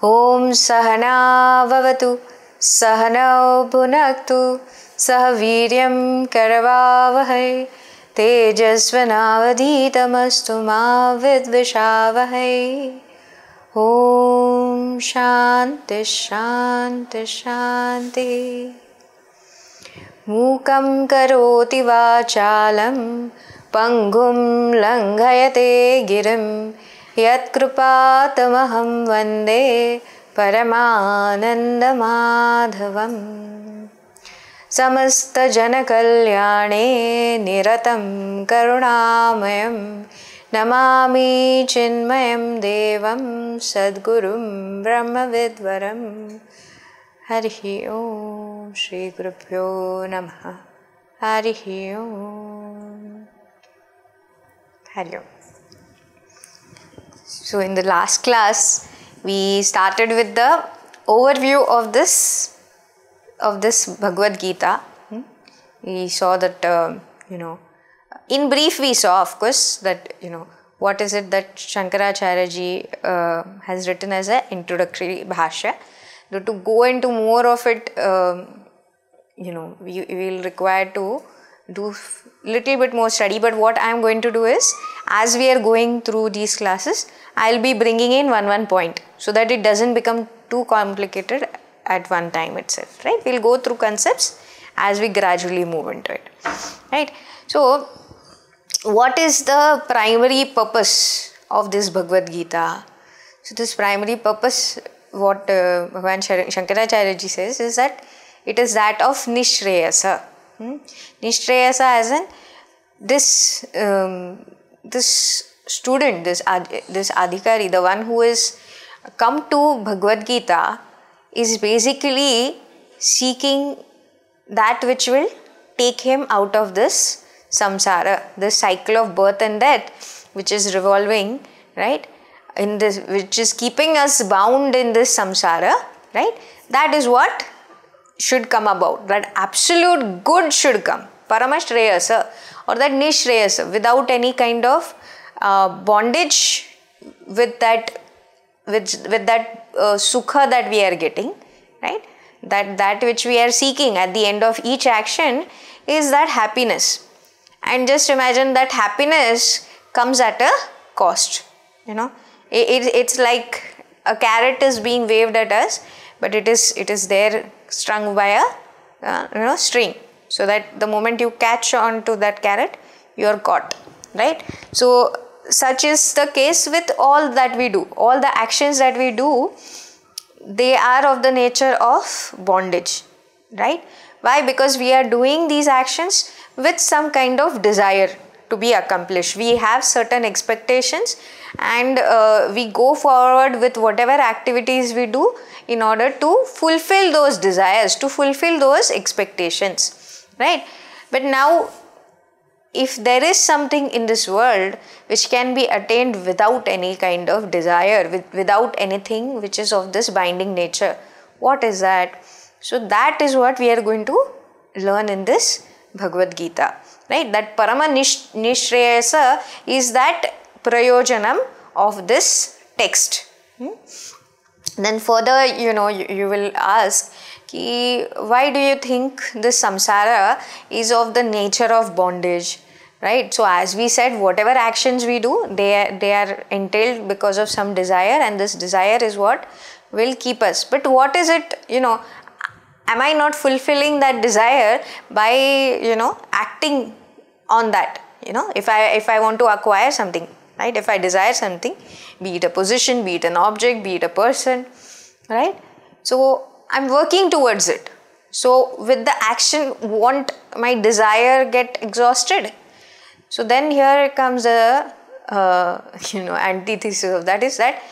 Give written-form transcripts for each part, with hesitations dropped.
Om Sahana Vavatu Sahanau Bhunaktu Sah Viryam Karavavahai Tejasvanavadhitamastu ma vidvishavahai. Om Shanti Shanti Shanti. Mukam karoti vachalam pangum langhayate girim yat krupatamaham vande paramananda madhavam. Samasta jana kalyane niratam karunamayam namami chinmayam devam sadgurum brahmavidvaram. Harihi Om Shri Gurubhyo Namaha. Harihi Om. Hari Om. So in the last class, we started with the overview of this Bhagavad Gita. We saw that, in brief we saw, of course, that, what is it that Shankaracharya ji has written as an introductory bhashya. To go into more of it, we will require to do little bit more study. But what I am going to do is, as we are going through these classes, I will be bringing in one point so that it doesn't become too complicated at one time itself. Right? We will go through concepts as we gradually move into it. Right? So, what is the primary purpose of this Bhagavad Gita? So, this primary purpose, what Bhagavan Shankaracharya ji says, is that it is that of Nishreyasa. Nishreyasa as in this student, this adhikari, the one who is come to Bhagavad Gita, is basically seeking that which will take him out of this samsara, this cycle of birth and death, which is revolving, right? In this, which is keeping us bound in this samsara, right? That is what should come about. That absolute good should come. Paramashreyasa, or that nishreyasa, without any kind of bondage with that sukha that we are getting, right? That which we are seeking at the end of each action is that happiness. And just imagine that happiness comes at a cost. It's like a carrot is being waved at us, but it is there strung by a string, so that the moment you catch on to that carrot, you are caught, right? So such is the case with all that we do. All the actions that we do, they are of the nature of bondage, right? Why? Because we are doing these actions with some kind of desire to be accomplished. We have certain expectations, and we go forward with whatever activities we do in order to fulfill those desires, to fulfill those expectations, right? But now, if there is something in this world which can be attained without any kind of desire, without anything which is of this binding nature, what is that? So that is what we are going to learn in this Bhagavad Gita, right? That Parama Nishreyasa is that prayojanam of this text. Then further, you will ask, why do you think this samsara is of the nature of bondage, right? So as we said, whatever actions we do, they are entailed because of some desire, and this desire is what will keep us. But what is it, am I not fulfilling that desire by, acting on that? If I want to acquire something, right? If I desire something, be it a position, be it an object, be it a person, right? So I'm working towards it. So with the action, won't my desire get exhausted? So then here comes a antithesis of that, is that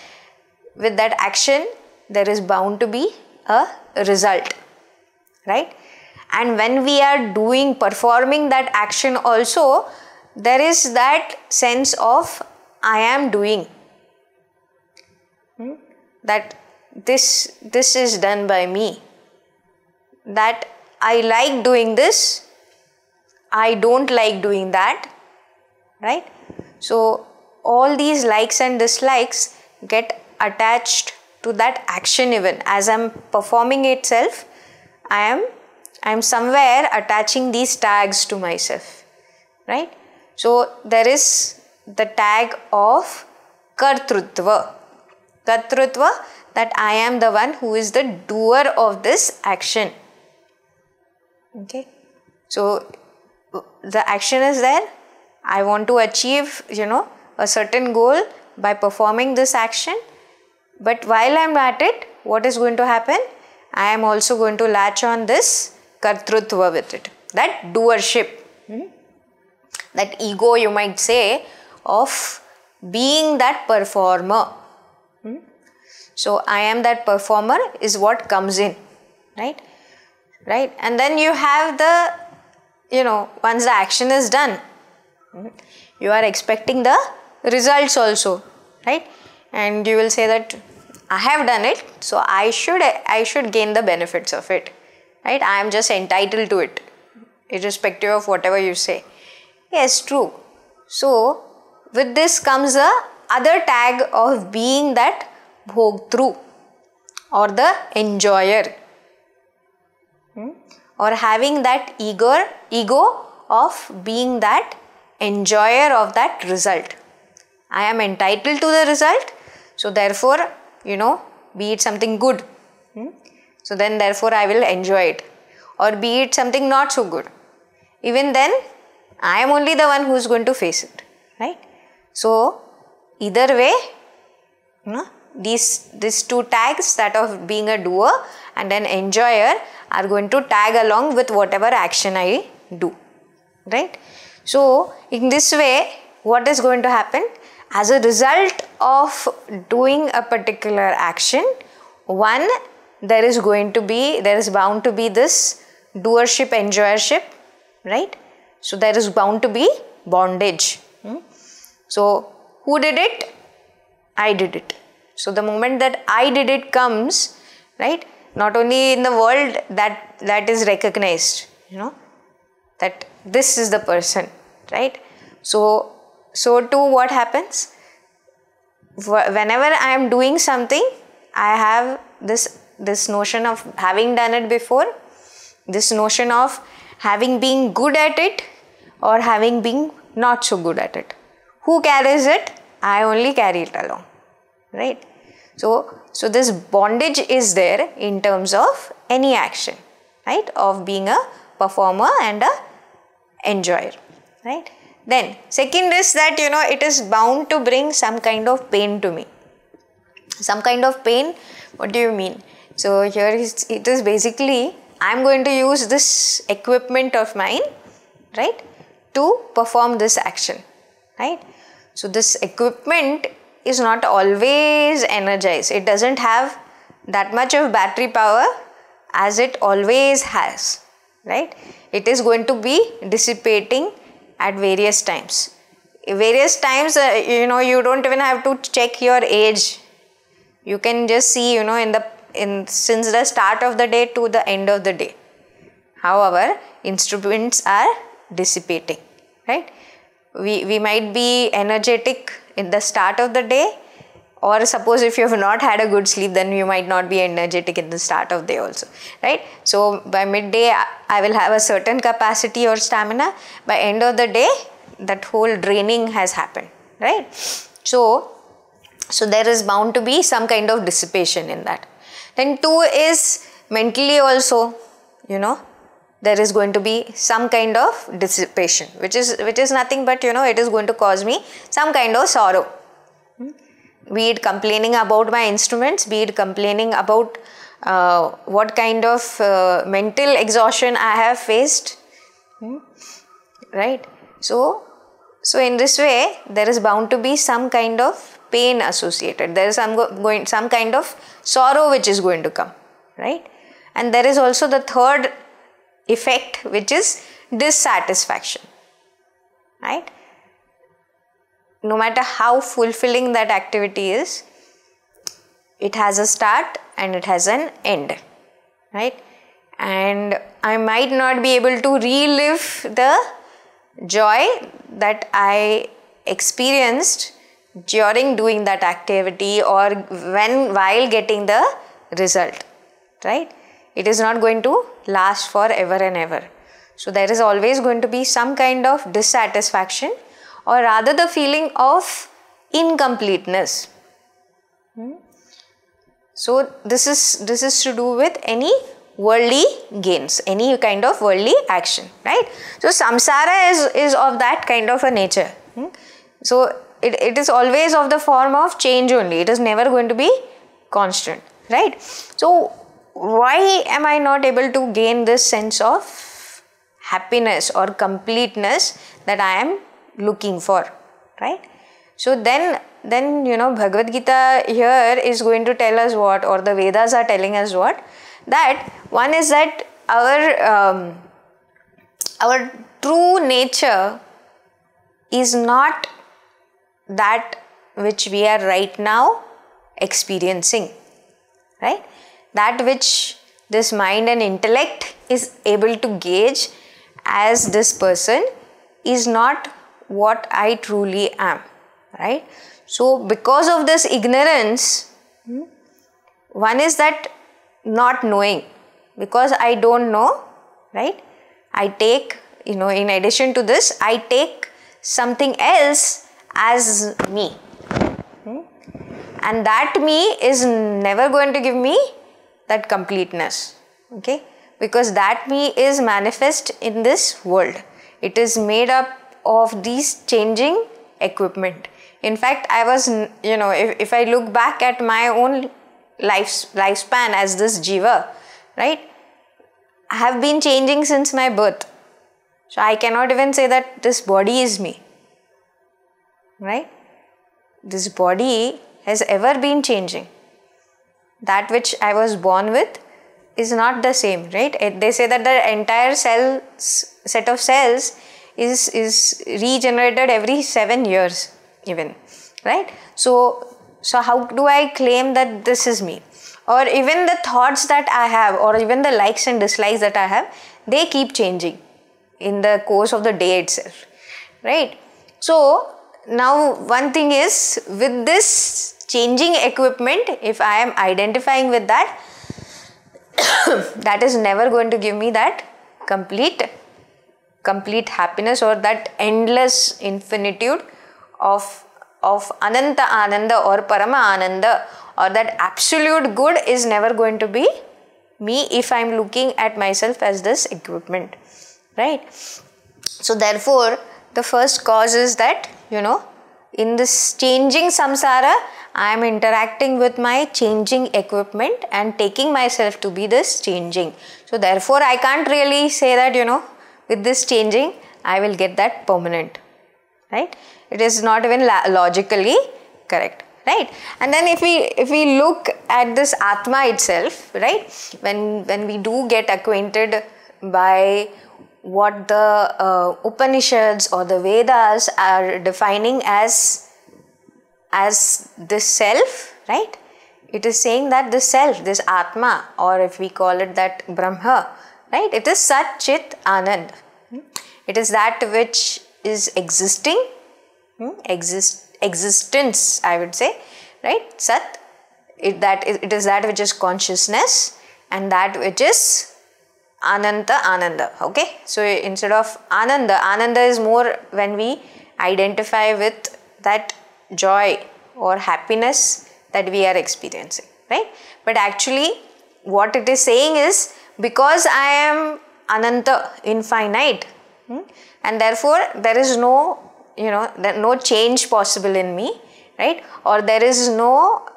with that action there is bound to be a result, right? And when we are performing that action also, there is that sense of I am doing, that this is done by me, that I like doing this, I don't like doing that, right? So all these likes and dislikes get attached to that action. Even as I'm performing itself, I am somewhere attaching these tags to myself, right? So there is the tag of kartrutva, that I am the one who is the doer of this action. Okay, so the action is there. I want to achieve, a certain goal by performing this action. But while I am at it, what is going to happen? I am also going to latch on this kartrutva with it, that doership, that ego, you might say, of being that performer. So I am that performer is what comes in, right? And then you have the, once the action is done, you are expecting the results also, right? And you will say that I have done it, so I should gain the benefits of it, right? I am just entitled to it, irrespective of whatever you say. Yes, true. So with this comes the other tag of being that bhogtru, or the enjoyer, or having that ego of being that enjoyer of that result. I am entitled to the result, so therefore, be it something good, so then therefore I will enjoy it, or be it something not so good, even then I am only the one who is going to face it, right? So either way, these two tags, that of being a doer and an enjoyer, are going to tag along with whatever action I do, right? So in this way, what is going to happen? As a result of doing a particular action, there is bound to be this doership, enjoyership, right? So there is bound to be bondage. So who did it? I did it. So the moment that I did it comes, right? Not only in the world that is recognized, that this is the person, right? So too, what happens? Whenever I am doing something, I have this notion of having done it before, this notion of having been good at it or having been not so good at it. Who carries it? I only carry it along, right? So this bondage is there in terms of any action, right? Of being a performer and a enjoyer, right? Then second is that, it is bound to bring some kind of pain to me. Some kind of pain, what do you mean? So here it is basically, I am going to use this equipment of mine, right, to perform this action, right? So this equipment is not always energized. It doesn't have that much of battery power as it always has, right? It is going to be dissipating at various times. Various times, you don't even have to check your age. You can just see, since the start of the day to the end of the day, however instruments are dissipating, right? We might be energetic in the start of the day, or suppose if you have not had a good sleep, then you might not be energetic in the start of the day also, right? So by midday I will have a certain capacity or stamina. By end of the day, that whole draining has happened, right? So there is bound to be some kind of dissipation in that. Then two is mentally also, there is going to be some kind of dissipation, which is nothing but, it is going to cause me some kind of sorrow. Be it complaining about my instruments, be it complaining about what kind of mental exhaustion I have faced, right? So in this way, there is bound to be some kind of pain associated. There is some kind of sorrow which is going to come, right? And there is also the third effect, which is dissatisfaction, right? No matter how fulfilling that activity is, it has a start and it has an end, right? And I might not be able to relive the joy that I experienced during doing that activity or while getting the result, right? It is not going to last forever and ever. So there is always going to be some kind of dissatisfaction, or rather the feeling of incompleteness. So this is to do with any worldly gains, any kind of worldly action, right? So samsara is of that kind of a nature. So it is always of the form of change only. It is never going to be constant, right? So why am I not able to gain this sense of happiness or completeness that I am looking for, right? So then Bhagavad Gita here is going to tell us what, or the Vedas are telling us what, that one is that our true nature is not that which we are right now experiencing, right? That which this mind and intellect is able to gauge as this person is not what I truly am, right? So because of this ignorance, one is that not knowing, because I don't know, right? I take, in addition to this, I take something else as me. And that me is never going to give me that completeness, okay? Because that me is manifest in this world. It is made up of these changing equipment. In fact, I was, if I look back at my own lifespan as this jiva, right? I have been changing since my birth. So I cannot even say that this body is me, right? This body has ever been changing. That which I was born with is not the same, right? They say that the entire set of cells is regenerated every 7 years even, right? So how do I claim that this is me? Or even the thoughts that I have, or even the likes and dislikes that I have, they keep changing in the course of the day itself, right? So now one thing is, with this changing equipment, if I am identifying with that, that is never going to give me that complete happiness, or that endless infinitude of Ananta Ananda or Parama Ananda, or that absolute good is never going to be me if I am looking at myself as this equipment, right? So therefore, the first cause is that, in this changing samsara, I am interacting with my changing equipment and taking myself to be this changing. So therefore, I can't really say that, with this changing, I will get that permanent, right? It is not even logically correct, right? And then if we look at this Atma itself, right? When we do get acquainted by what the Upanishads or the Vedas are defining as this self, right? It is saying that this self, this Atma, or if we call it that Brahma, right? It is Sat Chit Anand. It is that which is existing, existence, I would say, right? Sat, it is that which is consciousness, and that which is Ananta Ananda, okay? So instead of Ananda is more when we identify with that joy or happiness that we are experiencing, right? But actually what it is saying is, because I am ananta, infinite, and therefore there is no, no change possible in me, right? Or there is no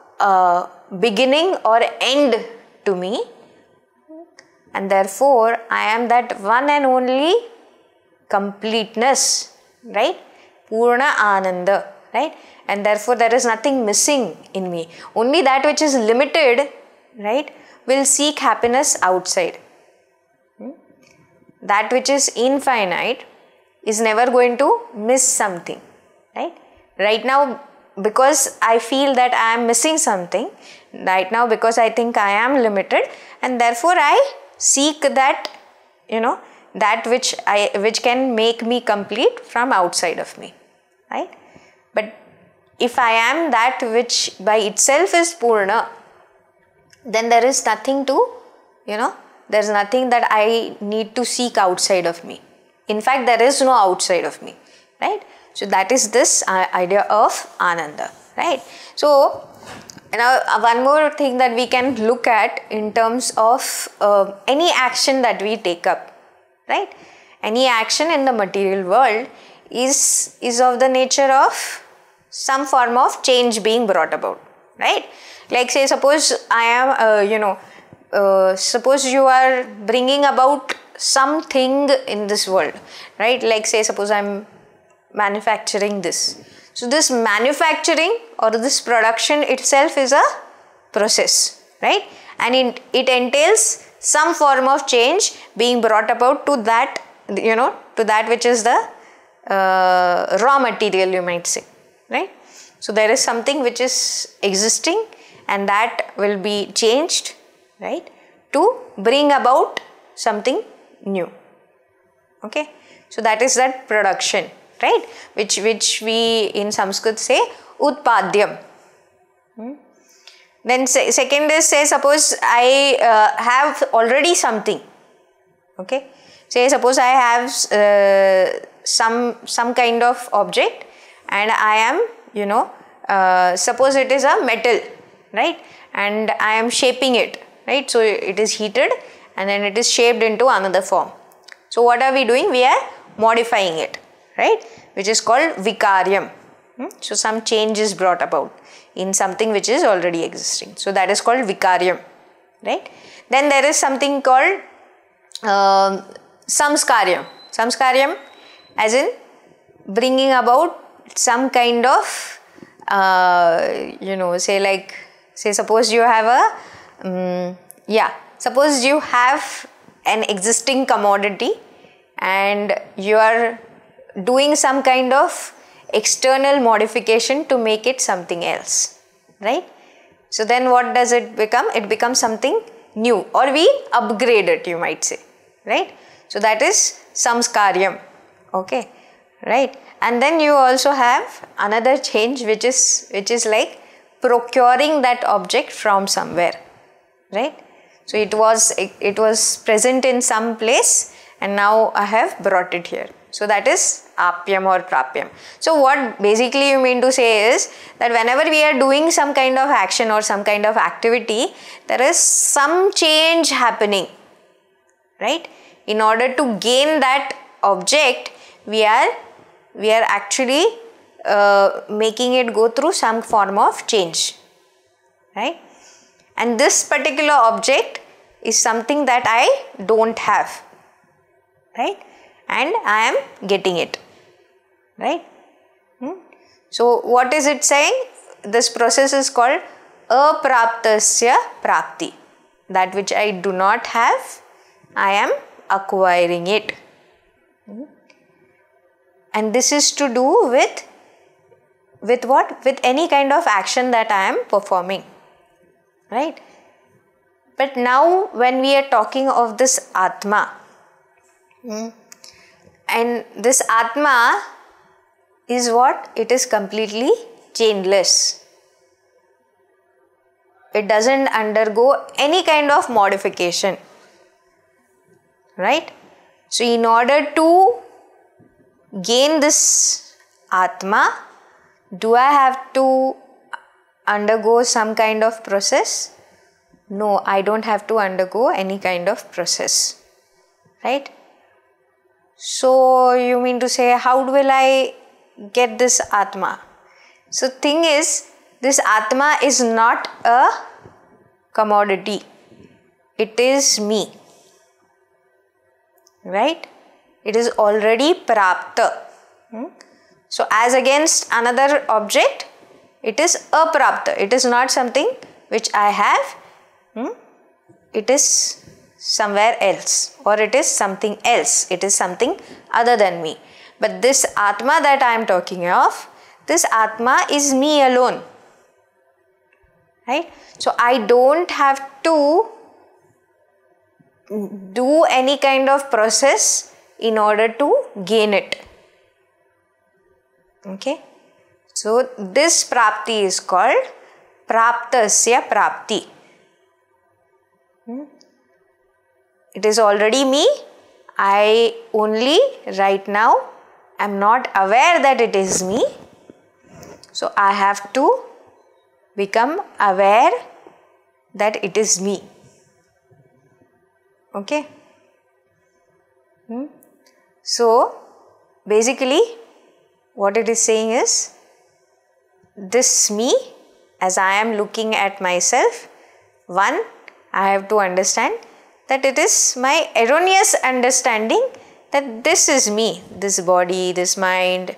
beginning or end to me, and therefore I am that one and only completeness, right? Purna Ananda, right? And therefore there is nothing missing in me. Only that which is limited, right, will seek happiness outside. That which is infinite is never going to miss something, right? Right now, because I feel that I am missing something, right now because I think I am limited, and therefore I seek that, that which can make me complete from outside of me, right? But if I am that which by itself is Purna, then there is nothing to, there is nothing that I need to seek outside of me. In fact, there is no outside of me, right? So that is this idea of Ananda, right? So now one more thing that we can look at in terms of any action that we take up, right? Any action in the material world is of the nature of some form of change being brought about, right? Like say suppose I am, suppose you are bringing about something in this world, right? Like say suppose I am manufacturing this. So this manufacturing or this production itself is a process, right? And it entails some form of change being brought about to that, to that which is the raw material, you might say, right? So there is something which is existing and that will be changed, right, to bring about something new. Okay, so that is that production, right, which we in Sanskrit say utpadyam. Then second is, say suppose I have already something. Okay, say suppose I have some kind of object and I am, suppose it is a metal, right, and I am shaping it, right? So it is heated and then it is shaped into another form. So what are we doing? We are modifying it, right, which is called vikaryam. So some change is brought about in something which is already existing. So that is called vikaryam, right? Then there is something called samskaryam. Samskaryam as in bringing about some kind of, say suppose you have suppose you have an existing commodity and you are doing some kind of external modification to make it something else, right? So then what does it become? It becomes something new, or we upgrade it, you might say, right? So that is samskaryam, okay, right? And then you also have another change which is like procuring that object from somewhere, right? So it was present in some place and now I have brought it here. So that is apyam or prapyam. So what basically you mean to say is that whenever we are doing some kind of action or some kind of activity, there is some change happening, right? In order to gain that object, we are actually making it go through some form of change, right? And this particular object is something that I don't have, right? And I am getting it, right? So what is it saying? This process is called apraptasya prapti. That which I do not have, I am acquiring it. And this is to do with what? With any kind of action that I am performing, right? But now when we are talking of this Atma, and this Atma is what? It is completely changeless. It doesn't undergo any kind of modification, right? So in order to gain this Atma, do I have to undergo some kind of process? No, I don't have to undergo any kind of process, right? So you mean to say, how will I get this Atma? So thing is, this Atma is not a commodity. It is me, right? It is already prapta. So as against another object, it is aprapta. It is not something which I have. It is somewhere else, or it is something else. It is something other than me. But this Atma that I am talking of, this Atma is me alone, right? So I don't have to do any kind of process in order to gain it. Okay? So this prapti is called praptasya prapti. It is already me. I only right now am not aware that it is me. So I have to become aware that it is me. Okay? So basically what it is saying is, this me, as I am looking at myself, one, I have to understand that it is my erroneous understanding that this is me, this body, this mind,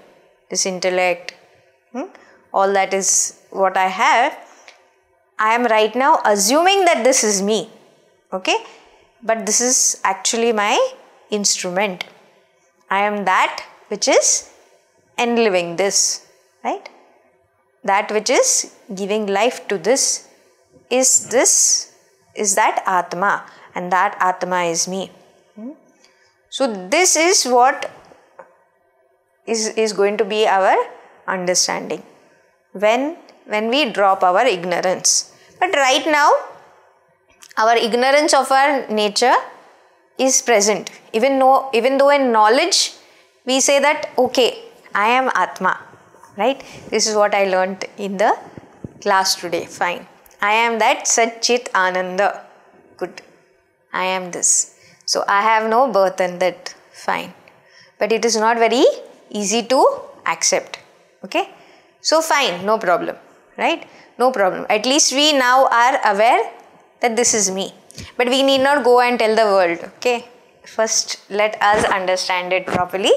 this intellect, all that is what I have. I am right now assuming that this is me, okay? But this is actually my instrument. I am that which is enliving this, right? That which is giving life to this is that Atma, and that Atma is me. So this is what is going to be our understanding when we drop our ignorance. But right now our ignorance of our nature is present. Even though in knowledge we say that, okay, I am Atma, right? This is what I learnt in the class today. Fine. I am that Sat Chit Ananda. Good. I am this. So I have no birth and that. Fine. But it is not very easy to accept. Okay. So fine. No problem. Right? No problem. At least we now are aware that this is me. But we need not go and tell the world. Okay. First let us understand it properly,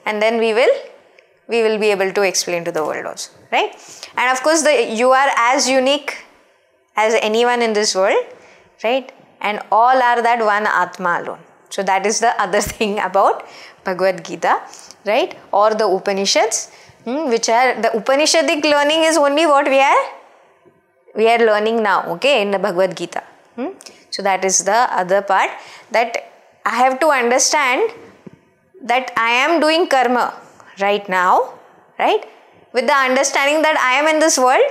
and then we will be able to explain to the world also. Right? And of course you are as unique as anyone in this world. Right? And all are that one Atma alone. So that is the other thing about Bhagavad Gita, right? Or the Upanishads, which are the Upanishadic learning is only what we are learning now, okay, in the Bhagavad Gita. So that is the other part, that I have to understand that I am doing karma right now, right? With the understanding that I am in this world,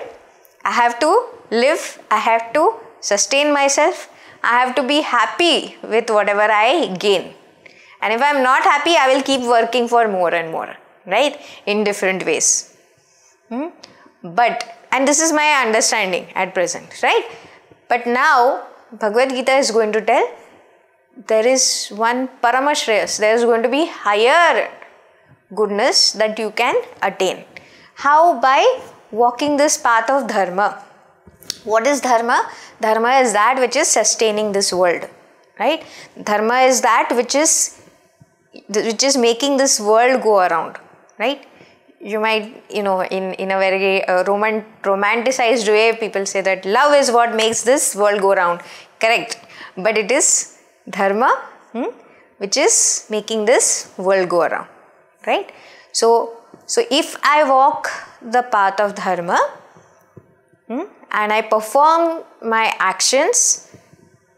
I have to live, I have to sustain myself, I have to be happy with whatever I gain. And if I am not happy, I will keep working for more and more, right? In different ways. And this is my understanding at present, right? But now, Bhagavad Gita is going to tell, there is one Paramashreyas, there is going to be higher goodness that you can attain. How? By walking this path of dharma. What is dharma? Dharma is that which is sustaining this world, right? Dharma is that which is making this world go around, right? You might, in a very romanticized way, people say that love is what makes this world go around. Correct. But it is dharma, which is making this world go around, right? So if I walk the path of dharma, and I perform my actions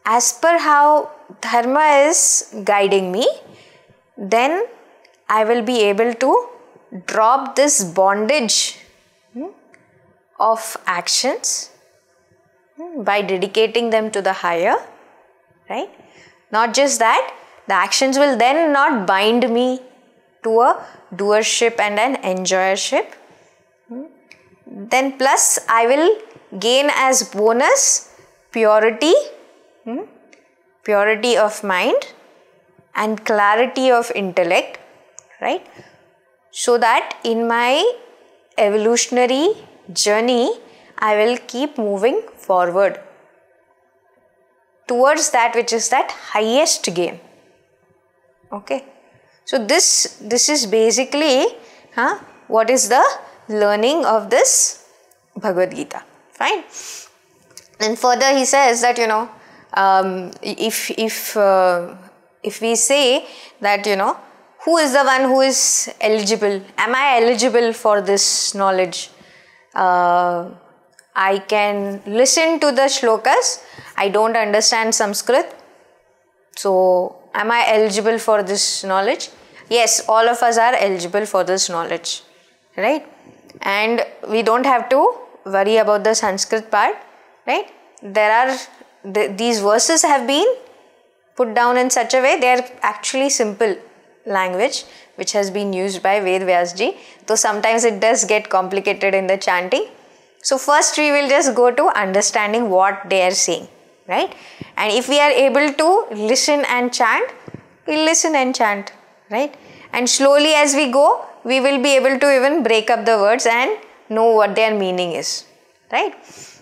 as per how dharma is guiding me, then I will be able to drop this bondage of actions by dedicating them to the higher, right? Not just that, the actions will then not bind me to a doership and an enjoyership. Then plus I will gain as bonus purity of mind and clarity of intellect, right? So that in my evolutionary journey, I will keep moving forward towards that which is that highest gain. Okay. So this is basically what is the learning of this Bhagavad Gita. Fine. And further he says that, if we say that, who is the one who is eligible? Am I eligible for this knowledge? I can listen to the shlokas. I don't understand Sanskrit. So, am I eligible for this knowledge? Yes, all of us are eligible for this knowledge. Right? And we don't have to worry about the Sanskrit part. Right? These verses have been put down in such a way, they are actually simple language which has been used by Ved Vyasji. Though sometimes it does get complicated in the chanting. So first we will just go to understanding what they are saying, right? And if we are able to listen and chant, we'll listen and chant, right? And slowly as we go, we will be able to even break up the words and know what their meaning is, right?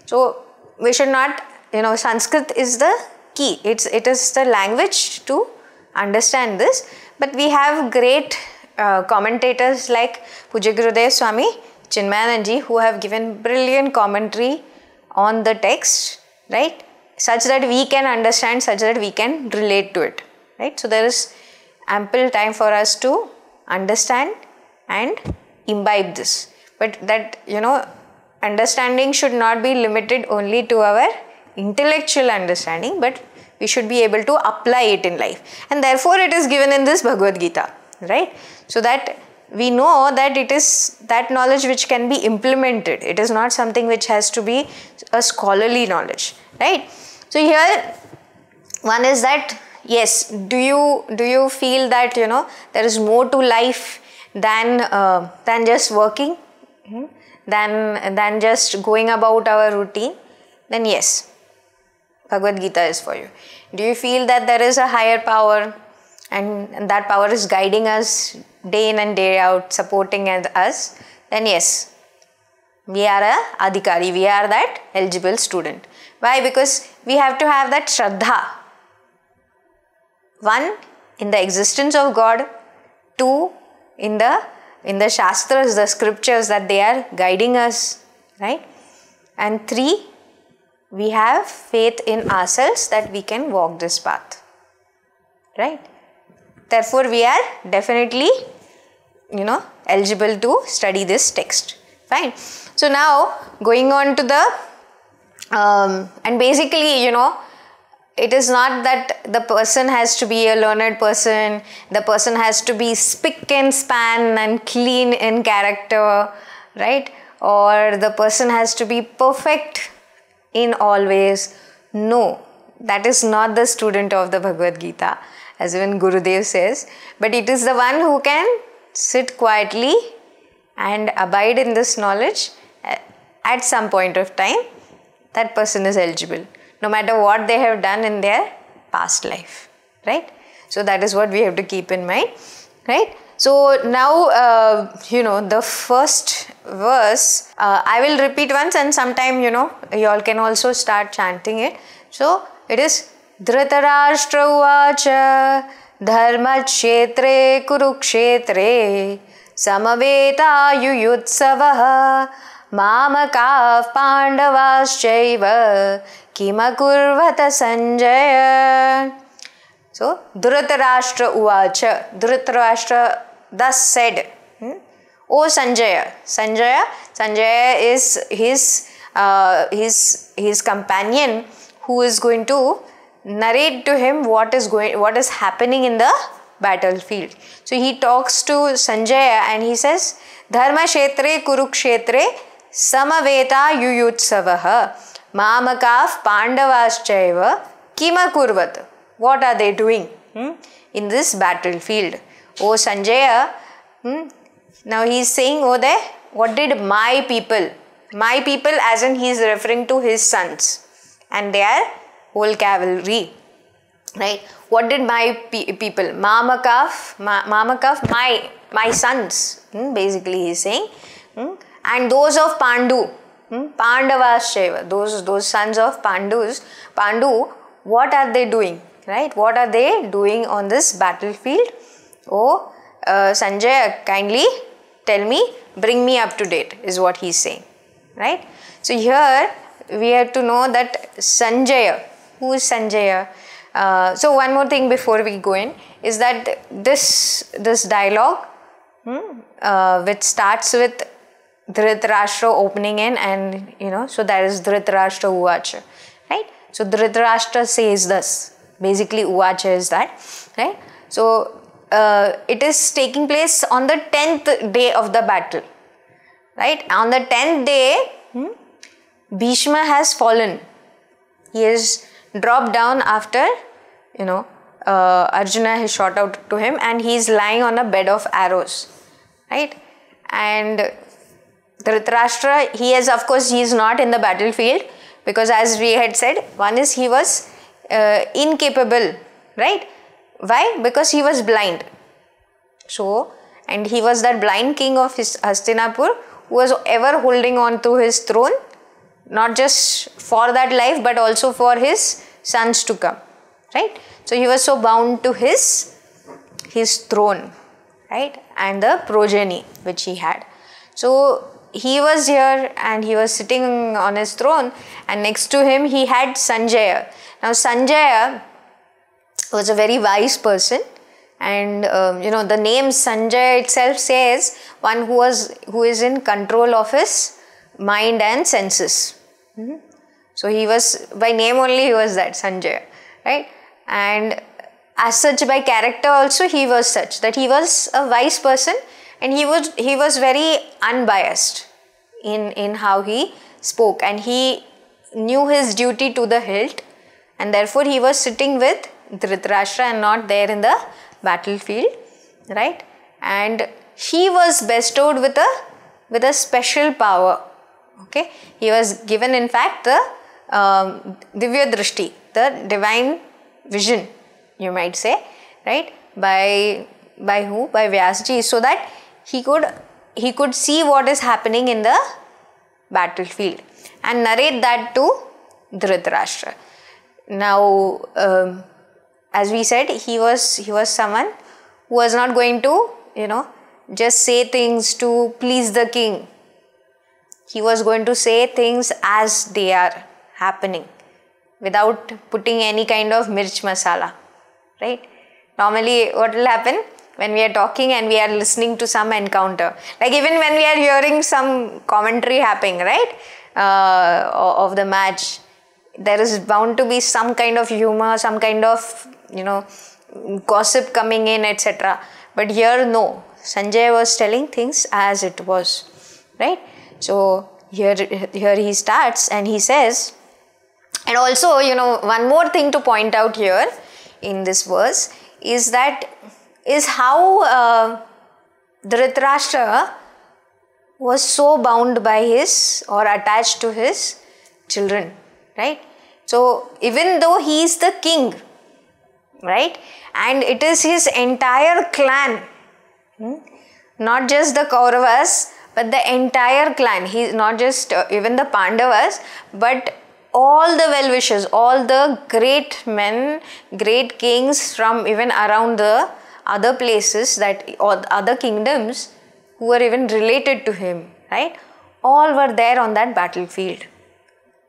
So we should not, Sanskrit is the key. It is the language to understand this. But we have great commentators like Pujya Gurudev Swami Chinmayananji, who have given brilliant commentary on the text, right? Such that we can understand, such that we can relate to it, right? So there is ample time for us to understand and imbibe this. But that, understanding should not be limited only to our intellectual understanding, but we should be able to apply it in life. And therefore it is given in this Bhagavad Gita, right? So that we know that it is that knowledge which can be implemented. It is not something which has to be a scholarly knowledge, right? So here one is that, yes, do you feel that, there is more to life than just working, than just going about our routine? Then yes, Bhagavad Gita is for you. Do you feel that there is a higher power and that power is guiding us day in and day out, supporting us? Then yes, we are a adhikari, we are that eligible student. Why? Because we have to have that Shraddha. One, in the existence of God. Two, in the Shastras, the scriptures, that they are guiding us, right? And three, we have faith in ourselves that we can walk this path, right? Therefore, we are definitely, eligible to study this text. Fine. So now, going on to the, and basically, it is not that the person has to be a learned person, the person has to be spick and span and clean in character, right? Or the person has to be perfect in all ways. No, that is not the student of the Bhagavad Gita, as even Gurudev says, but it is the one who can sit quietly and abide in this knowledge at some point of time. That person is eligible, no matter what they have done in their past life, right? So that is what we have to keep in mind, right? So now, the first verse, I will repeat once, and sometime, you all can also start chanting it. So it is Dhritarashtra uvacha dharma kshetre kurukshetre samaveta yuyutsavaha mamakav pandavaschaiva kimakurvata Sanjaya. So, Dhritarashtra uvacha, Dhritarashtra thus said, O Sanjaya. Sanjaya is his companion who is going to narrate to him what is happening in the battlefield. So he talks to Sanjaya and he says, Dharma kshetre kurukshetre samaveta yuyutsavaha mamakav pandavaschaiva kima kurvat. What are they doing in this battlefield? O Sanjaya, now he is saying over there, what did my people as in he is referring to his sons and their whole cavalry. right? What did my people, Mamakaf, my sons, basically he's saying, and those of Pandu, Pandavascheva, those sons of Pandu, what are they doing, right? What are they doing on this battlefield? Oh, Sanjaya, kindly tell me, bring me up to date, is what he's saying, right? So here we have to know that Sanjaya, who is Sanjaya? So one more thing before we go in is that this dialogue, which starts with Dhritarashtra opening in, and so that is Dhritarashtra Uvacha, right? So Dhritarashtra says this, basically Uvacha is that, right? So it is taking place on the 10th day of the battle, right? On the 10th day, Bhishma has fallen. He is dropped down after, Arjuna has shot out to him, and he is lying on a bed of arrows, right? And Dhritarashtra, he is not in the battlefield, because as we had said, one is he was incapable, right? Why? Because he was blind. So, and he was that blind king of his Hastinapur, who was ever holding on to his throne, not just for that life, but also for his sons to come, right? So he was so bound to his throne, right? And the progeny which he had. So he was here and he was sitting on his throne, and next to him he had Sanjaya. Now Sanjaya was a very wise person, and the name Sanjaya itself says one who is in control of his mind and senses. So he was, by name only he was that Sanjaya, right? And as such, by character also he was such that he was a wise person, and he was very unbiased in how he spoke, and he knew his duty to the hilt, and therefore he was sitting with Dhritarashtra and not there in the battlefield, right? And he was bestowed with a special power. Okay, he was given, in fact, the Divya Drishti, the divine vision, you might say, right? By who? By Vyasji, so that he could see what is happening in the battlefield and narrate that to Dhritarashtra. Now, as we said, he was someone who was not going to, just say things to please the king. He was going to say things as they are happening, without putting any kind of mirch masala, right? Normally, what will happen when we are talking and we are listening to some encounter, like even when we are hearing some commentary happening, right, of the match, there is bound to be some kind of humor, some kind of, gossip coming in, etc. But here, no. Sanjay was telling things as it was, right? So here he starts and he says, and also, one more thing to point out here in this verse is how Dhritarashtra was so bound by his, or attached to his children, right? So even though he is the king, right, and it is his entire clan, not just the Kauravas, but the entire clan. He is not just even the Pandavas, but all the well-wishers, all the great men, great kings from even around the other places, or other kingdoms who were even related to him, right? All were there on that battlefield.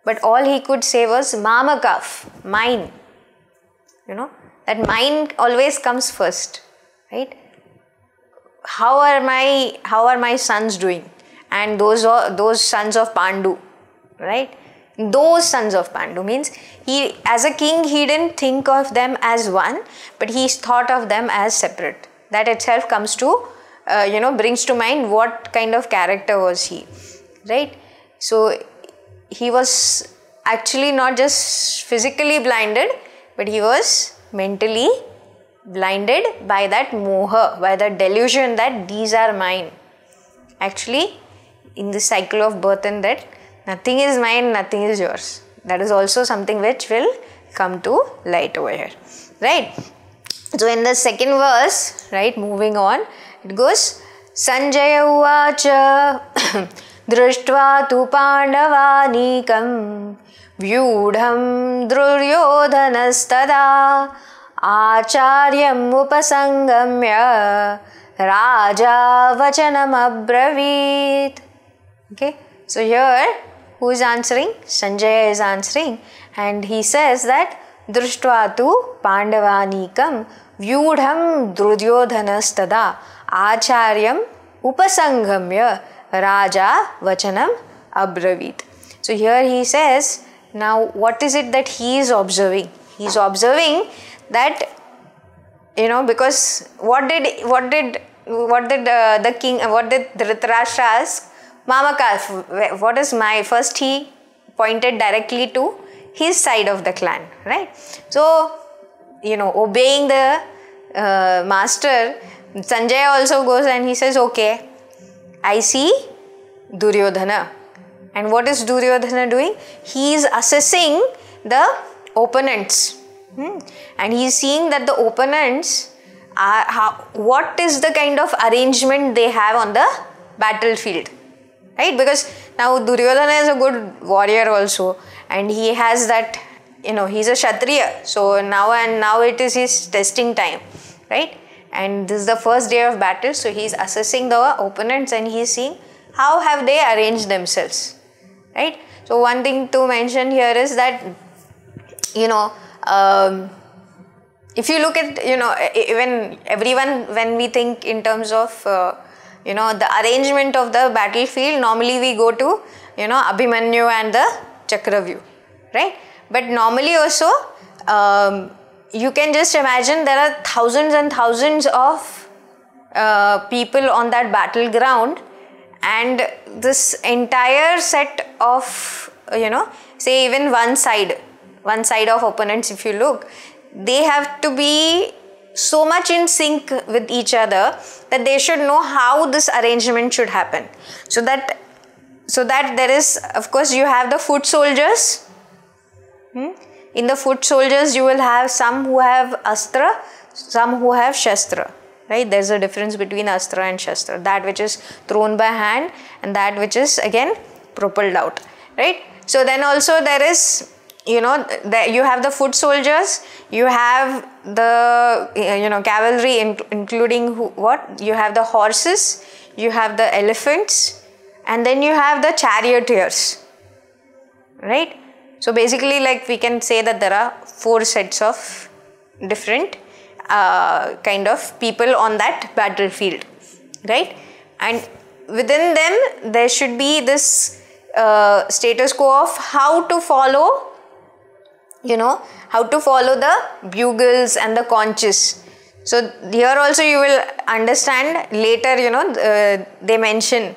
But all he could say was Mamakaf, mine. That mine always comes first, right? How are my sons doing? And those sons of Pandu, right? Those sons of Pandu means he, as a king, he didn't think of them as one, but he thought of them as separate. That itself comes to, brings to mind what kind of character was he, right? So he was actually not just physically blinded, but he was mentally blinded by that moha, by the delusion that these are mine. Actually, in the cycle of birth and death, nothing is mine, nothing is yours. That is also something which will come to light over here, right? So in the second verse, right, moving on, it goes, Sanjaya uvacha drishtva tu pandavanekam vyudham duryodhanastada acharyam upasangamya raja vachanam abravit. Okay, so here who is answering? Sanjaya is answering, and he says that drishtva tu pandavanekam vyudham duryodhanastada acharyam upasangamya raja vachanam abravit. So here he says, now what is it that he is observing? He is observing that, because what did the king, what did Dhritarashtra ask? Mamaka, what is my, first he pointed directly to his side of the clan, right? So, obeying the master, Sanjaya also goes and he says, okay, I see Duryodhana. And what is Duryodhana doing? He is assessing the opponents. And he is seeing that the opponents what is the kind of arrangement they have on the battlefield, right? Because now Duryodhana is a good warrior also, and he has that, he's a Kshatriya. So now it is his testing time, right? And this is the first day of battle, so he is assessing the opponents and he is seeing how have they arranged themselves, right? So one thing to mention here is that, if you look at, even everyone, when we think in terms of, the arrangement of the battlefield, normally we go to, Abhimanyu and the Chakravyuh, right? But normally also, you can just imagine there are thousands and thousands of people on that battleground, and this entire set of, say even one side of opponents, if you look, they have to be so much in sync with each other that they should know how this arrangement should happen. So that there is, of course, you have the foot soldiers. In the foot soldiers, you will have some who have astra, some who have shastra, right? There's a difference between astra and shastra, that which is thrown by hand and that which is again propelled out, right? So then also there is, you have the foot soldiers, you have the, cavalry, including what? You have the horses, you have the elephants, and then you have the charioteers, right? So basically, like, we can say that there are 4 sets of different kind of people on that battlefield, right? And within them, there should be this status quo of how to follow, how to follow the bugles and the conches. So here also you will understand later, they mention,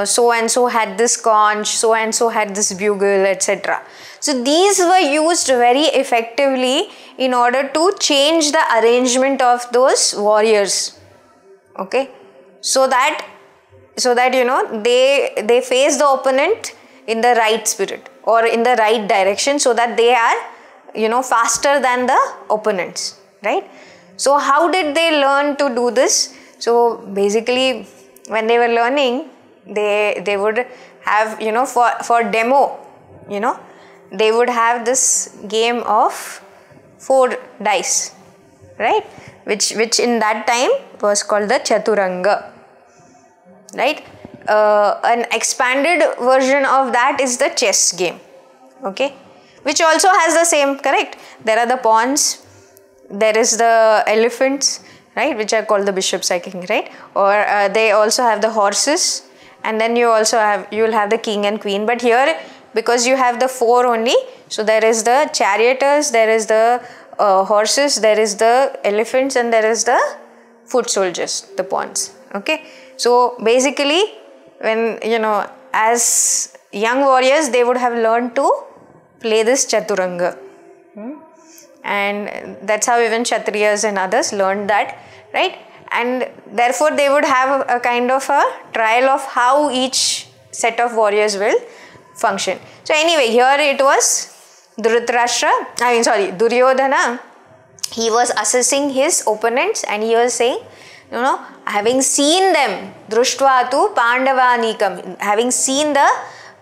so and so had this conch, so and so had this bugle, etc. So these were used very effectively in order to change the arrangement of those warriors, okay? So that they face the opponent in the right spirit or in the right direction, so that they are, faster than the opponents, right? So how did they learn to do this? So basically, when they were learning, they would have, for demo, they would have this game of 4 dice, right? Which in that time was called the Chaturanga, right? An expanded version of that is the chess game, okay? Which also has the same, correct? There are the pawns, there is the elephants, right? Which are called the bishops, I think, right? Or they also have the horses, and then you will have the king and queen. But here, because you have the 4 only, so there is the charioteers, there is the horses, there is the elephants, and there is the foot soldiers, the pawns, okay? So basically, when, as young warriors, they would have learned to play this Chaturanga. And that's how even Kshatriyas and others learned that, right? And therefore they would have a kind of a trial of how each set of warriors will function. So anyway, here it was Duryodhana, he was assessing his opponents and he was saying, having seen them, društva tu pandavanikam, having seen the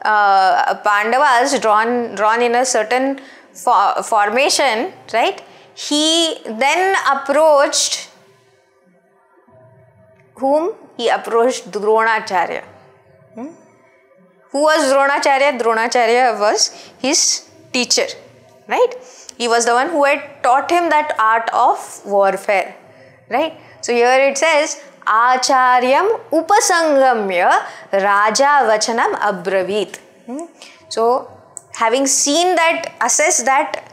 Pandavas drawn in a certain formation, right? He then approached whom? He approached Dronacharya. Who was Dronacharya? Dronacharya was his teacher, right? He was the one who had taught him that art of warfare, right? So here it says, Acharyam upasangamya Raja Vachanam abravit. So having seen that, assessed that,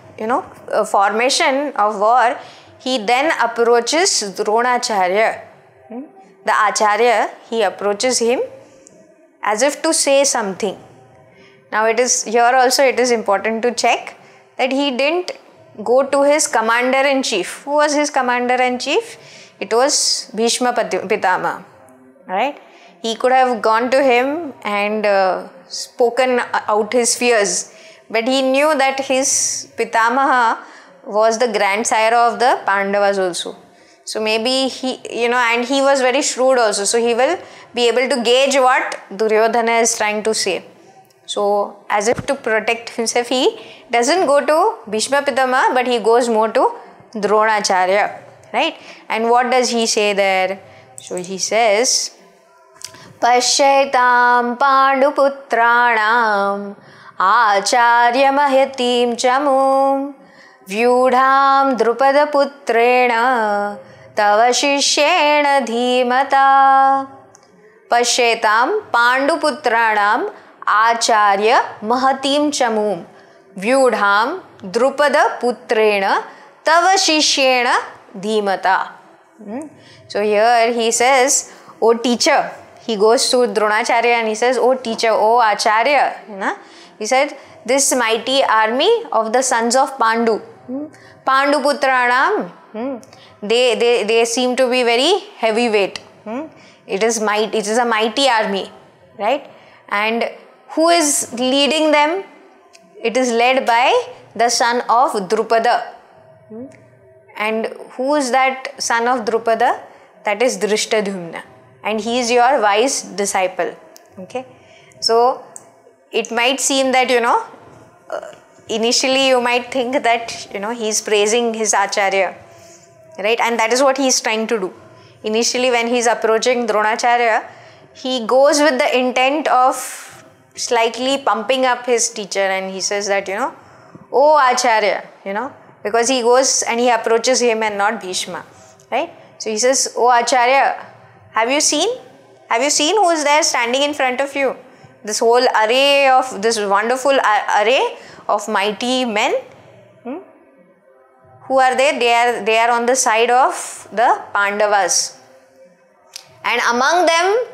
formation of war, he then approaches Dronacharya. The Acharya, he approaches him as if to say something. Now it is important to check that he didn't go to his commander-in-chief. Who was his commander-in-chief? It was Bhishma Pitama, right? He could have gone to him and spoken out his fears, but he knew that his Pitamaha was the grandsire of the Pandavas also. So maybe he, and he was very shrewd also, so he will be able to gauge what Duryodhana is trying to say. So as if to protect himself, he doesn't go to Bhishma Pitama, but he goes more to Dronacharya, right? And what does he say there? So he says, Pashyaitam Panduputranam Acharya Mahyatim Chamum Vyudham Drupada Putrena Tava Shishyena Dhimata. Pashyaitam Panduputranam Acharya Mahatim Chamum Vyudham Drupada Putrena Tava Shishyena Dhimata. So here he says, O teacher. He goes to Dronacharya and he says, O teacher, O Acharya. He said, this mighty army of the sons of Pandu, Panduputranam, they seem to be very heavyweight. It is a mighty army, right? And who is leading them? It is led by the son of Drupada. And who is that son of Drupada? That is Drishtadhyumna. And he is your wise disciple. Okay. So it might seem that, initially you might think that, he is praising his Acharya, right? And that is what he is trying to do. Initially when he is approaching Dronacharya, he goes with the intent of slightly pumping up his teacher, and he says that, O Acharya, because he goes and he approaches him and not Bhishma, right? So he says, O Acharya, have you seen who is there standing in front of you? This whole array of, this wonderful array of mighty men. Who are they? They are on the side of the Pandavas. And among them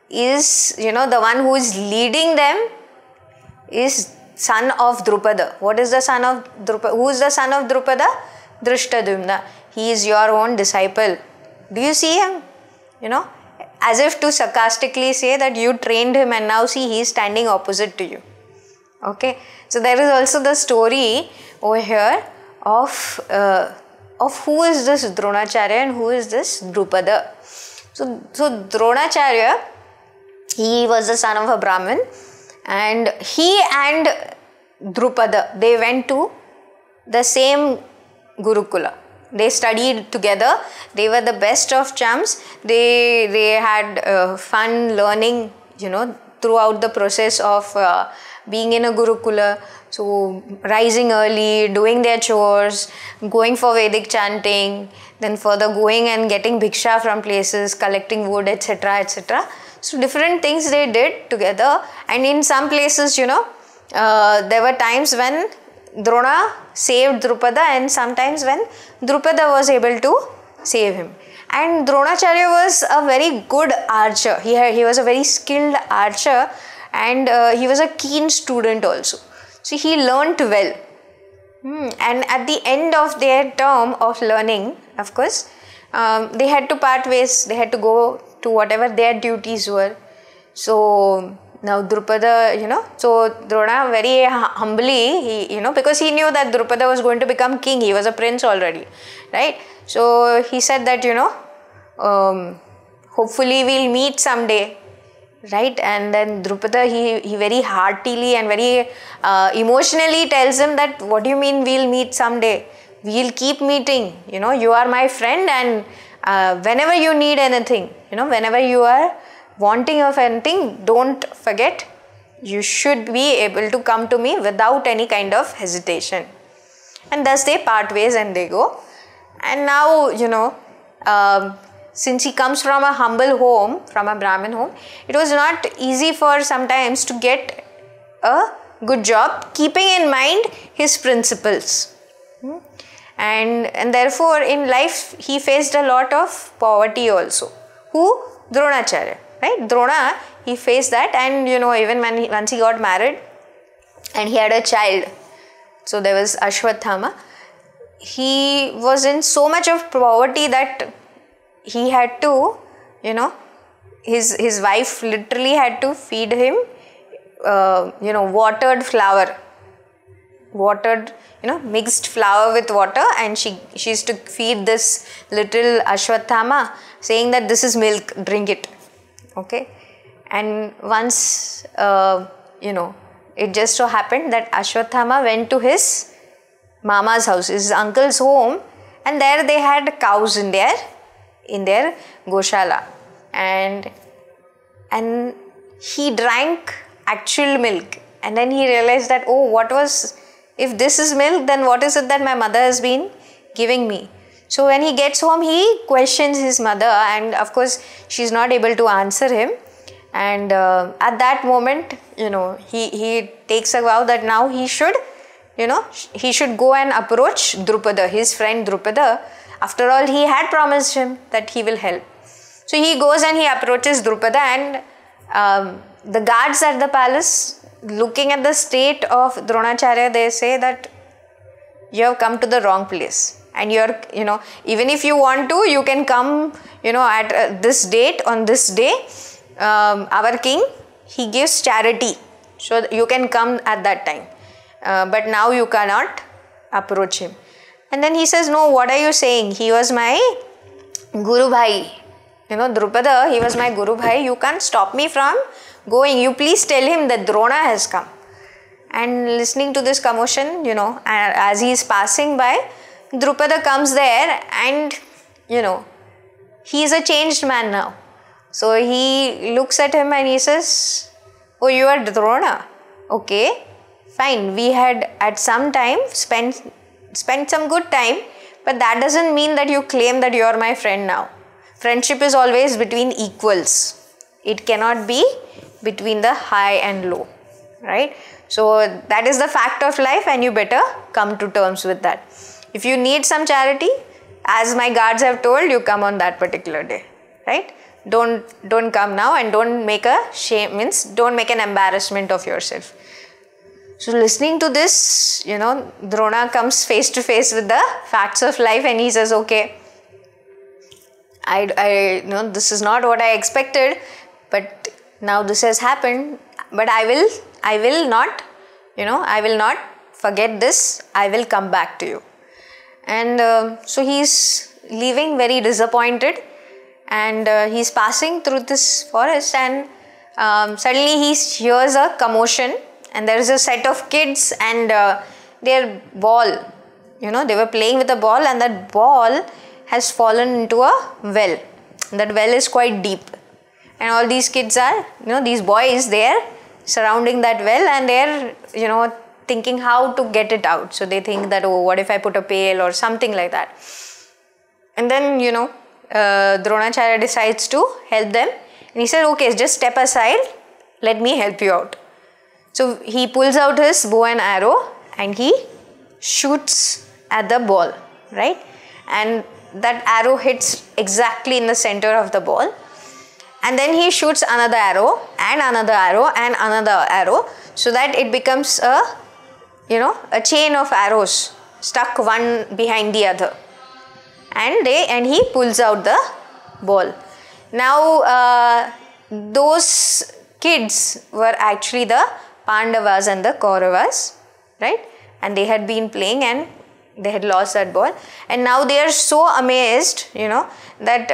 is, the one who is leading them is son of Drupada. What is the son of Drupada? Who is the son of Drupada? Drishtadhyumna. He is your own disciple. Do you see him? As if to sarcastically say that you trained him and now see he is standing opposite to you. Okay. So there is also the story over here of who is this Dronacharya and who is this Drupada. So Dronacharya, he was the son of a Brahmin, and he and Drupada, they went to the same Gurukula. They studied together. They were the best of chums. They had fun learning, throughout the process of being in a Gurukula. So rising early, doing their chores, going for Vedic chanting, then further going and getting bhiksha from places, collecting wood, etc., etc. So different things they did together. And in some places, there were times when Drona saved Drupada, and sometimes when Drupada was able to save him. And Dronacharya was a very good archer. He was a very skilled archer, and he was a keen student also. So he learnt well. And at the end of their term of learning, of course, they had to part ways. They had to go to whatever their duties were. So Now Drupada, so Drona very humbly, he, because he knew that Drupada was going to become king. He was a prince already, right? So he said that, hopefully we'll meet someday, right? And then Drupada, he very heartily and very emotionally tells him that, what do you mean we'll meet someday? We'll keep meeting, you are my friend, and whenever you need anything, whenever you are wanting of anything, don't forget, you should be able to come to me without any kind of hesitation. And thus they part ways and they go. And now, since he comes from a humble home, from a Brahmin home, it was not easy for sometimes to get a good job, keeping in mind his principles. And therefore in life he faced a lot of poverty also. Who? Dronacharya. Right? Drona, he faced that, and even once he got married and he had a child, so there was Ashwathama, he was in so much of poverty that he had to, his wife literally had to feed him, watered flour, mixed flour with water, and she used to feed this little Ashwathama, saying that this is milk, drink it. Okay, and once, it just so happened that Ashwathama went to his mama's house, his uncle's home, and there they had cows in their goshala, and he drank actual milk, and then he realized that, if this is milk, then what is it that my mother has been giving me? So when he gets home, he questions his mother, and of course she's not able to answer him. And at that moment, he takes a vow that now he should go and approach Drupada, his friend Drupada. After all, he had promised him that he will help. So he goes and he approaches Drupada, and the guards at the palace, looking at the state of Dronacharya, they say that you have come to the wrong place. And you're, even if you want to, you can come, at this date, on this day, our king, he gives charity. So you can come at that time. But now you cannot approach him. And then he says, no, what are you saying? He was my Guru Bhai. Drupada, he was my Guru Bhai. You can't stop me from going. You please tell him that Drona has come. And listening to this commotion, as he is passing by, Drupada comes there, and he is a changed man now. So he looks at him and he says, oh, you are Drona. Okay, fine. We had at some time spent some good time, but that doesn't mean that you claim that you are my friend now. Friendship is always between equals. It cannot be between the high and low, right? So that is the fact of life, and you better come to terms with that. If you need some charity, as my guards have told, you come on that particular day, right? Don't come now, and don't make a shame, don't make an embarrassment of yourself. So listening to this, Drona comes face to face with the facts of life, and he says, okay, I this is not what I expected, but now this has happened, but I will not forget this. I will come back to you. And so he's leaving very disappointed, and he's passing through this forest, and suddenly he hears a commotion, and there is a set of kids and their ball, they were playing with a ball, and that ball has fallen into a well. That well is quite deep, and all these kids are, these boys, they are surrounding that well, and they are, thinking how to get it out. So they think that, oh, what if I put a pail or something like that. And then, Dronacharya decides to help them. And he said, okay, just step aside. Let me help you out. So he pulls out his bow and arrow, and he shoots at the ball, right? And that arrow hits exactly in the center of the ball. And then he shoots another arrow and another arrow and another arrow, so that it becomes a chain of arrows stuck one behind the other, and he pulls out the ball. Now those kids were actually the Pandavas and the Kauravas, right? And they had been playing and they had lost that ball, and now they are so amazed, that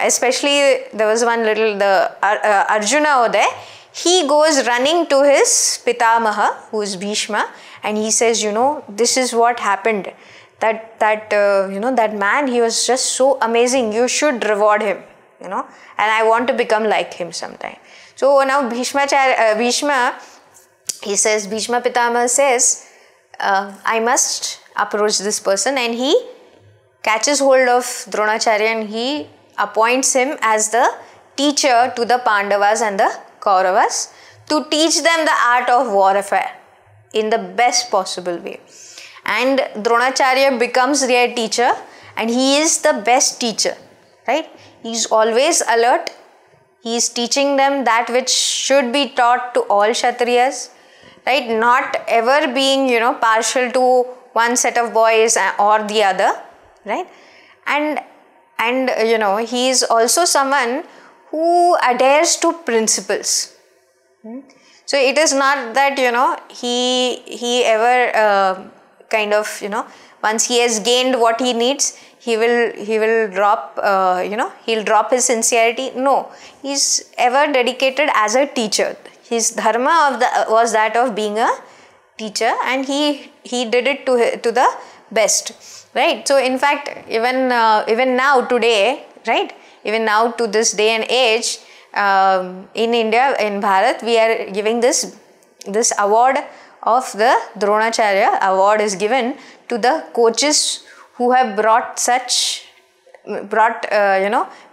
especially there was one little Arjuna over there. He goes running to his Pitamaha, who is Bhishma, and he says, this is what happened. That man, he was just so amazing. You should reward him, and I want to become like him sometime. So now Bhishma Pitamaha says, I must approach this person, and he catches hold of Dronacharya and he appoints him as the teacher to the Pandavas and the Kauravas to teach them the art of warfare in the best possible way. And Dronacharya becomes their teacher, and he is the best teacher, right? He's always alert. He is teaching them that which should be taught to all Kshatriyas, right? Not ever being, partial to one set of boys or the other, right? And he is also someone who adheres to principles. So it is not that, he ever once he has gained what he needs, he will drop, he'll drop his sincerity. No, he's ever dedicated as a teacher. His dharma was that of being a teacher, and he did it to the best, right? So in fact, even now today, right? Even now to this day and age, in India, in Bharat, we are giving this award of the Dronacharya. Award is given to the coaches who have brought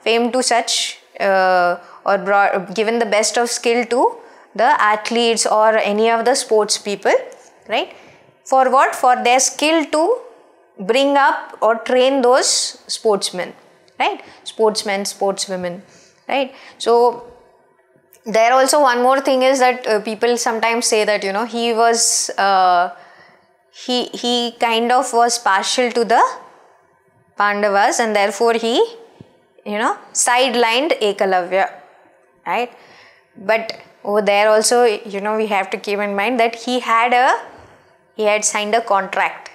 fame to such, or given the best of skill to the athletes or any of the sports people, right? For what? For their skill to bring up or train those sportsmen, right? Sportsmen, sportswomen, right? So there also one more thing is that people sometimes say that, he was, he kind of was partial to the Pandavas, and therefore he, sidelined Ekalavya, right? But over there also, we have to keep in mind that he had signed a contract,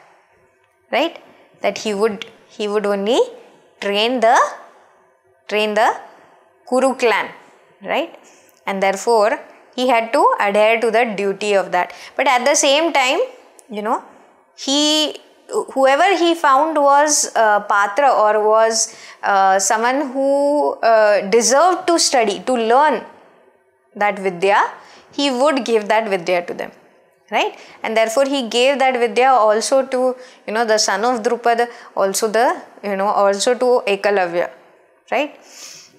right? That he would only train the Kuru clan, right? And therefore he had to adhere to the duty of that. But at the same time, whoever he found was Patra, or was someone who deserved to study, to learn that Vidya, he would give that Vidya to them, right? And therefore he gave that Vidya also to, the son of Drupad, also also to Ekalavya, right?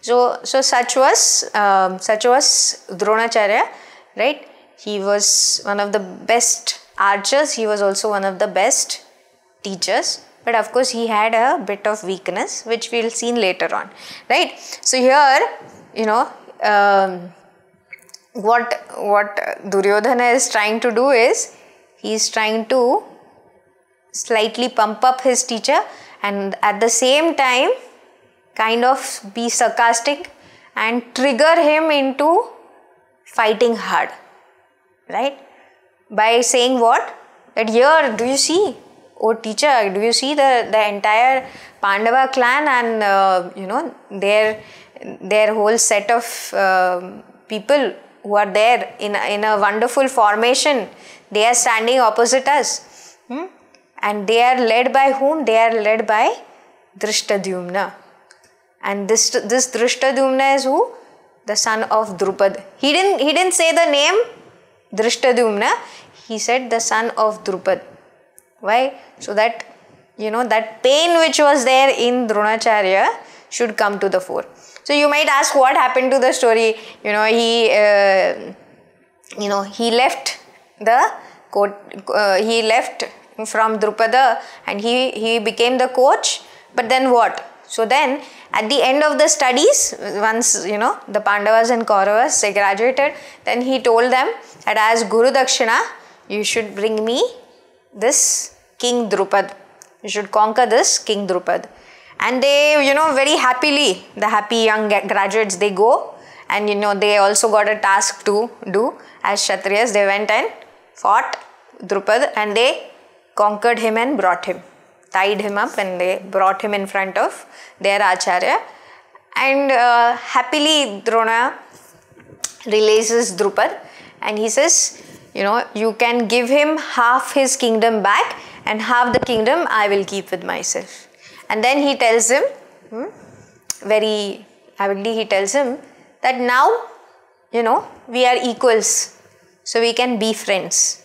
So such was Dronacharya, right? He was one of the best archers. He was also one of the best teachers. But of course, he had a bit of weakness, which we'll see later on, right? So here, what Duryodhana is trying to do is, he is trying to slightly pump up his teacher, and at the same time kind of be sarcastic and trigger him into fighting hard, right? By saying what? That here, do you see, oh teacher, do you see the entire Pandava clan and their whole set of people who are there in a wonderful formation. They are standing opposite us, and they are led by whom? They are led by Drishtadyumna. And this Drishtadyumna is who? The son of Drupad. He didn't say the name Drishtadyumna. He said the son of Drupad. Why? So that that pain which was there in Dronacharya should come to the fore. So you might ask, what happened to the story? He left the court. He left from Drupada and he became the coach. But then what? So then at the end of the studies, once the Pandavas and Kauravas, they graduated, then he told them that as Guru Dakshina, you should bring me this King Drupad. You should conquer this King Drupad. And they, very happily, the happy young graduates, they go and they also got a task to do as Kshatriyas. They went and fought Drupad and they conquered him and brought him, tied him up, and they brought him in front of their Acharya. And happily Drona releases Drupad and he says, you can give him half his kingdom back and half the kingdom I will keep with myself. And then he tells him, very avidly he tells him that now, we are equals, so we can be friends,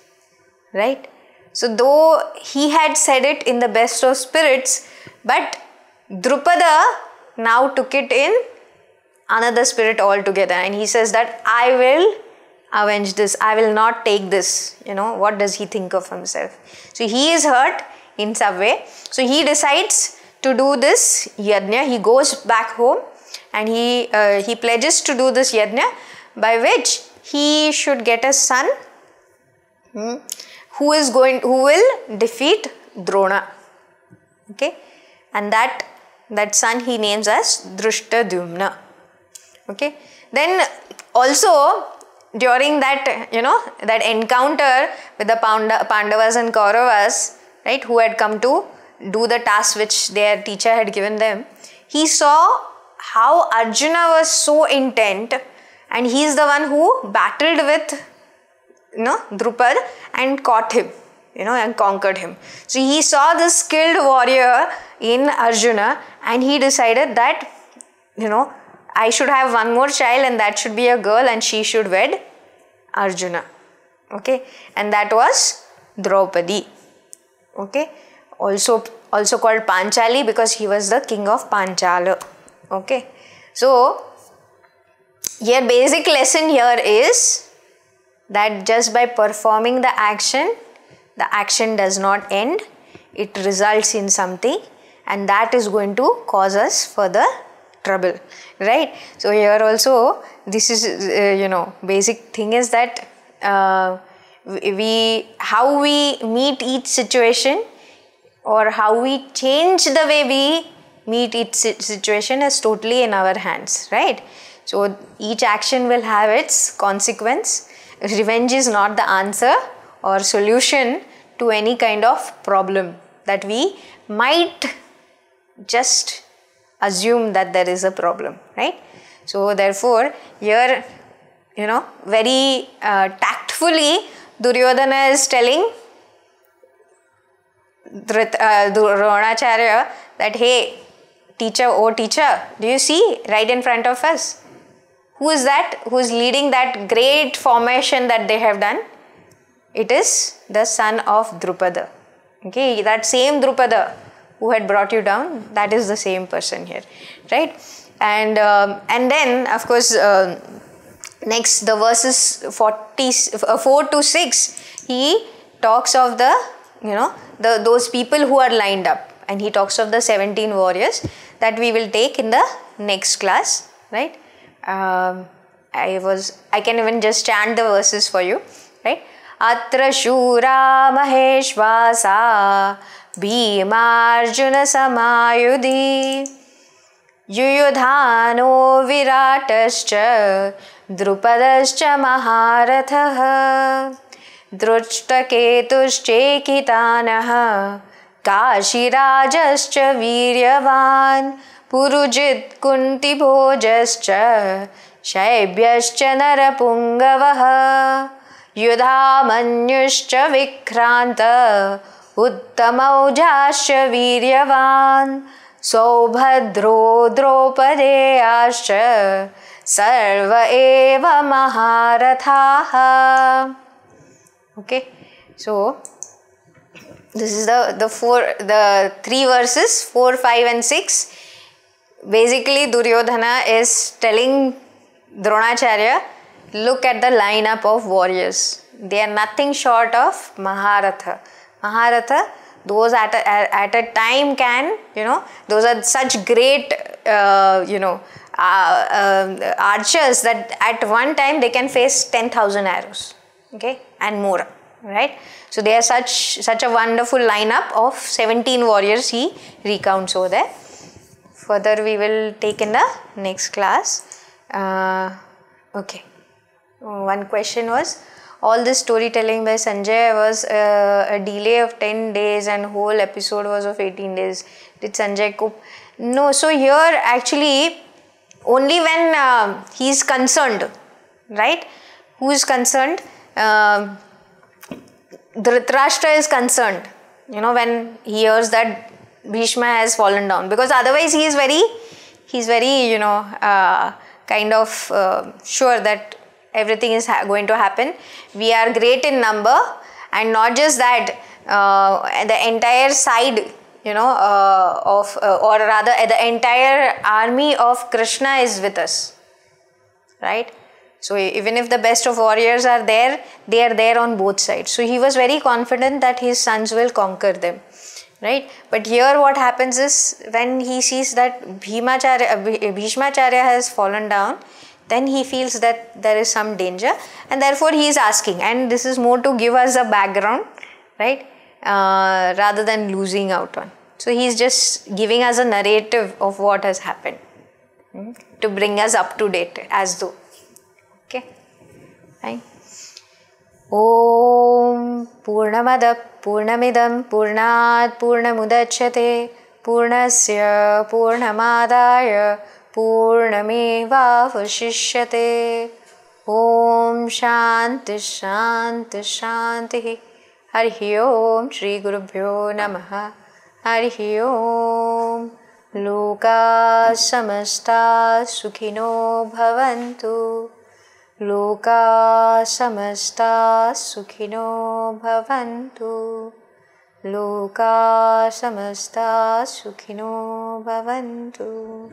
right? So though he had said it in the best of spirits, but Drupada now took it in another spirit altogether, and he says that I will avenge this, I will not take this. What does he think of himself? So he is hurt in some way, so he decides to do this yajna. He goes back home and he pledges to do this yajna, by which he should get a son who will defeat Drona. Okay, and that son he names as Drishtadyumna. Okay, then also during that that encounter with the Pandavas and Kauravas, right, who had come to do the task which their teacher had given them, he saw how Arjuna was so intent, and he is the one who battled with Drupad and caught him, and conquered him. So he saw this skilled warrior in Arjuna, and he decided that I should have one more child, and that should be a girl, and she should wed Arjuna. Okay, and that was Draupadi. Okay, also called Panchali because he was the king of Panchala. Okay, so your basic lesson here is that just by performing the action does not end. It results in something, and that is going to cause us further trouble, right? So here also this is basic thing is that how we meet each situation, or how we change the way we meet each situation is totally in our hands, right? So each action will have its consequence. Revenge is not the answer or solution to any kind of problem that we might just assume that there is a problem, right? So therefore here very tactfully Duryodhana is telling Dronacharya that, hey teacher, do you see right in front of us? Who is that? Who is leading that great formation that they have done? It is the son of Drupada. Okay, that same Drupada who had brought you down, that is the same person here, right? And then of course next the verses 4 to 6, he talks of those people who are lined up, and he talks of the 17 warriors that we will take in the next class, right? I can even just chant the verses for you, right? Atra shura maheshvasa bhimarjuna samayudhi yuyudhano viratascha drupadascha maharathah drujtaketuschekitanaha kashirajascha viryavan purujit kuntibhojascha shaibhyascha narapungavaha yudhamanyuscha vikranta uttamaujascha viryavan saubhadro dropadeyascha sarva eva maharathaha. Okay, so this is the 3 verses 4, 5 and 6. Basically Duryodhana is telling Dronacharya, look at the lineup of warriors. They are nothing short of Maharatha. Maharatha, those at a time can, those are such great, archers that at one time they can face 10,000 arrows, okay, and more, right? So they are such a wonderful lineup of 17 warriors he recounts over there. Further we will take in the next class. Okay. One question was, all this storytelling by Sanjay was a delay of 10 days and whole episode was of 18 days. Did Sanjay cope? No, so here actually only when he's concerned, right? Who is concerned? Dhritarashtra is concerned, when he hears that Bhishma has fallen down, because otherwise he is very kind of sure that everything is going to happen. We are great in number, and not just that, the entire side, or rather the entire army of Krishna is with us, right? So even if the best of warriors are there, they are there on both sides. So he was very confident that his sons will conquer them, right? But here what happens is, when he sees that Bhishmacharya has fallen down, then he feels that there is some danger, and therefore he is asking, and this is more to give us a background, right, rather than losing out on. So he is just giving us a narrative of what has happened, to bring us up to date, as though. Okay, right. Om Purnamada Purnamidam Purnat Purnamudachyate Purnasya Purnamadaya Purnamevavashishyate. Om Shanti Shanti Shanti. Harihi Om Shri Gurubhyo Namaha. Harihi Om. Loka Samasta Sukhino Bhavantu. Loka samasta sukhino bhavantu. Loka samasta sukhino bhavantu.